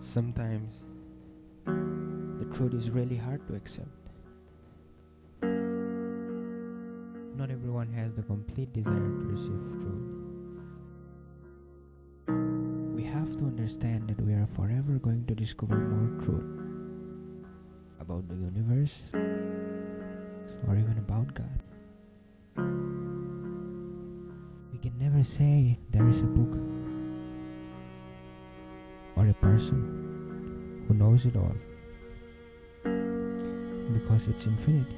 Sometimes the truth is really hard to accept. Not everyone has the complete desire to receive truth. We have to understand that we are forever going to discover more truth about the universe or even about God. We can never say there is a book or a person who knows it all, because it's infinite.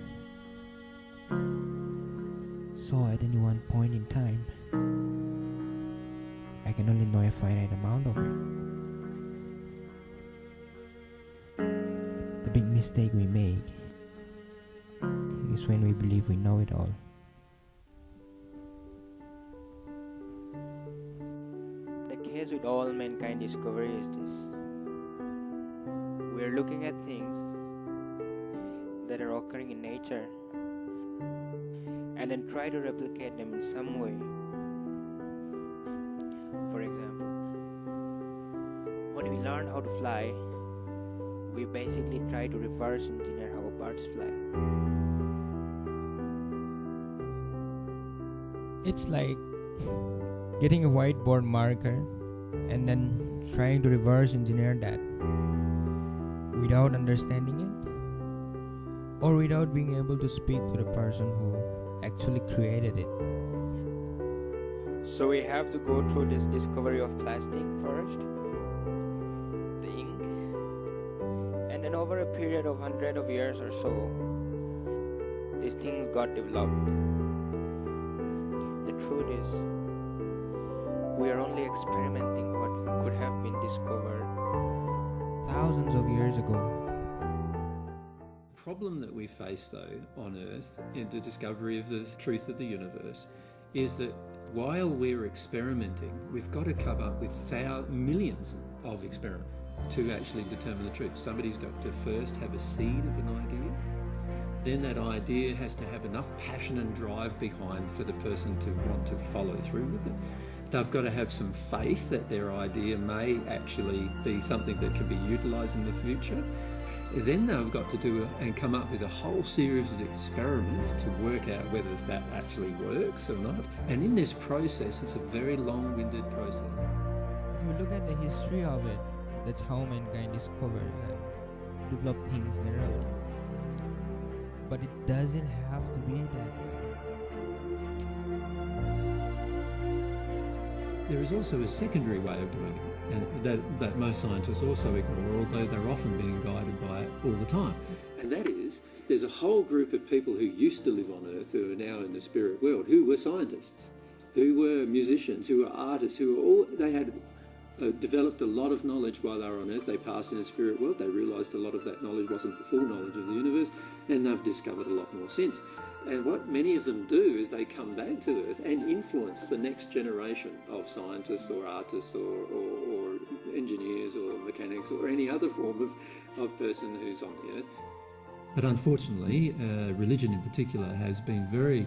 So at any one point in time, I can only know a finite amount of it. The big mistake we make is when we believe we know it all. The case with all mankind discovery is this. We are looking at things that are occurring in nature and then try to replicate them in some way. For example, when we learn how to fly, we basically try to reverse engineer how birds fly. It's like getting a whiteboard marker and then trying to reverse engineer that without understanding it, or without being able to speak to the person who actually created it. So we have to go through this discovery of plastic first, the ink, and then over a period of hundreds of years or so, these things got developed. The truth is, we are only experimenting what could have been discovered thousands of years ago. The problem that we face, though, on Earth in the discovery of the truth of the universe is that while we're experimenting, we've got to come up with millions of experiments to actually determine the truth. Somebody's got to first have a seed of an idea. Then that idea has to have enough passion and drive behind for the person to want to follow through with it. They've got to have some faith that their idea may actually be something that can be utilised in the future. Then they've got to do and come up with a whole series of experiments to work out whether that actually works or not. And in this process, it's a very long-winded process. If you look at the history of it, that's how mankind discovers and develops things generally. But it doesn't have to be that way. There is also a secondary way of doing it, and that most scientists also ignore, although they're often being guided by it all the time. And that is, there's a whole group of people who used to live on Earth who are now in the spirit world, who were scientists, who were musicians, who were artists, they had developed a lot of knowledge while they were on Earth. They passed in the spirit world, they realised a lot of that knowledge wasn't the full knowledge of the universe, and they've discovered a lot more since. And what many of them do is they come back to Earth and influence the next generation of scientists or artists or engineers or mechanics or any other form of person who's on the Earth. But unfortunately, religion in particular has been very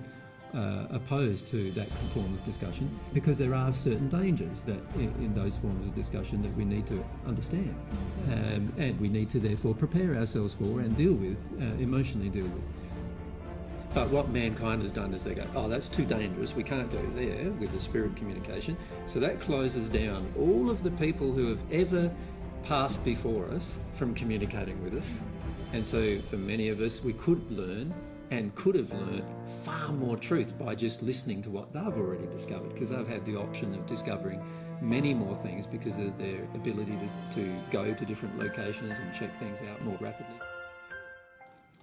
opposed to that form of discussion, because there are certain dangers that in those forms of discussion that we need to understand, and we need to therefore prepare ourselves for and deal with, emotionally deal with. But what mankind has done is they go, oh, that's too dangerous, we can't go there with the spirit communication. So that closes down all of the people who have ever passed before us from communicating with us. And so for many of us, we could learn and could have learned far more truth by just listening to what they've already discovered, because they've had the option of discovering many more things because of their ability to go to different locations and check things out more rapidly.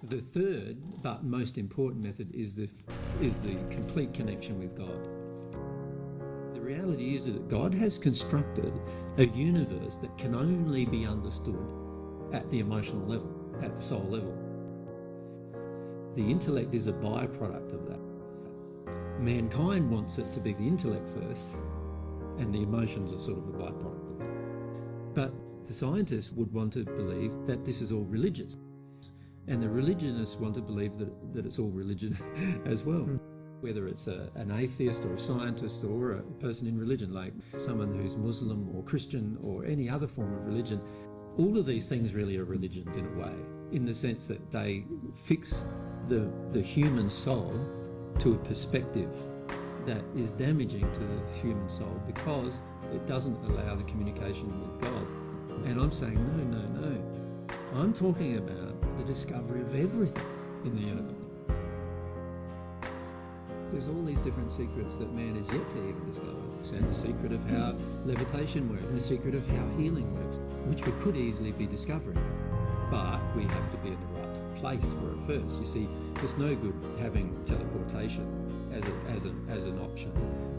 The third, but most important method is the complete connection with God. The reality is that God has constructed a universe that can only be understood at the emotional level, at the soul level. The intellect is a byproduct of that. Mankind wants it to be the intellect first, and the emotions are sort of a byproduct of that. But the scientists would want to believe that this is all religious. And the religionists want to believe that it's all religion as well. Whether it's an atheist or a scientist or a person in religion, like someone who's Muslim or Christian or any other form of religion, All of these things really are religions in a way, in the sense that they fix the human soul to a perspective that is damaging to the human soul because it doesn't allow the communication with God. And I'm saying, no. I'm talking about the discovery of everything in the universe. There's all these different secrets that man is yet to even discover. And the secret of how levitation works, and the secret of how healing works, which we could easily be discovering. But we have to be in the right place for it first. You see, it's no good having teleportation as an option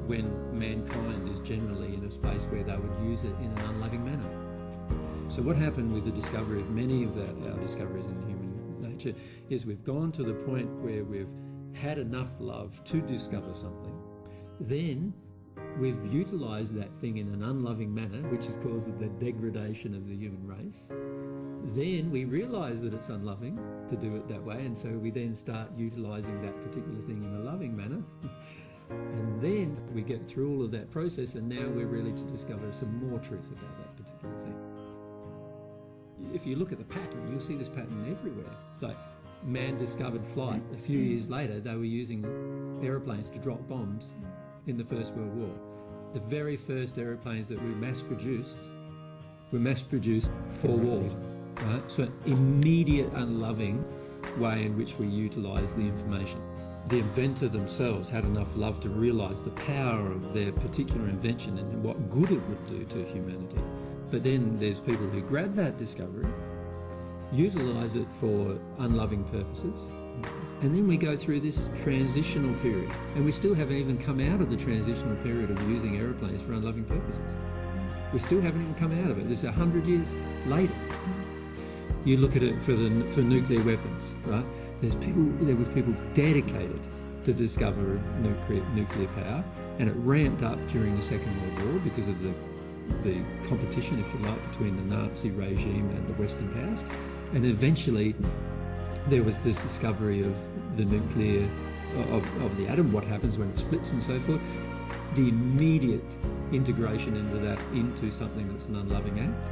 when mankind is generally in a space where they would use it in an unloving manner. So what happened with the discovery of many of our discoveries in human nature is we've gone to the point where we've had enough love to discover something. Then we've utilised that thing in an unloving manner, which has caused the degradation of the human race. Then we realise that it's unloving to do it that way, and so we then start utilising that particular thing in a loving manner. And then we get through all of that process, and now we're ready to discover some more truth about that particular thing. If you look at the pattern, you'll see this pattern everywhere. Like, man discovered flight. A few years later, they were using aeroplanes to drop bombs in the First World War. The very first aeroplanes that were mass-produced for war. Right? So an immediate unloving way in which we utilise the information. The inventor themselves had enough love to realise the power of their particular invention and what good it would do to humanity. But then there's people who grab that discovery, utilise it for unloving purposes, and then we go through this transitional period. And we still haven't even come out of the transitional period of using aeroplanes for unloving purposes. We still haven't even come out of it. This is 100 years later. You look at it for nuclear weapons, right? There were people dedicated to discover nuclear power, and it ramped up during the Second World War because of the competition, if you like, between the Nazi regime and the Western powers. And eventually there was this discovery of the nuclear, of the atom, what happens when it splits and so forth. The immediate integration into that, into something that's an unloving act.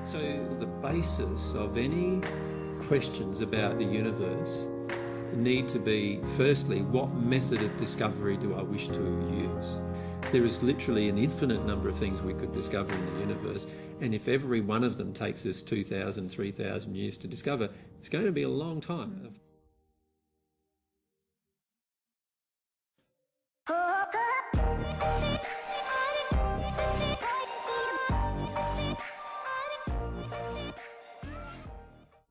So the basis of any questions about the universe need to be, firstly, what method of discovery do I wish to use? There is literally an infinite number of things we could discover in the universe, and if every one of them takes us 2,000, 3,000 years to discover, it's going to be a long time.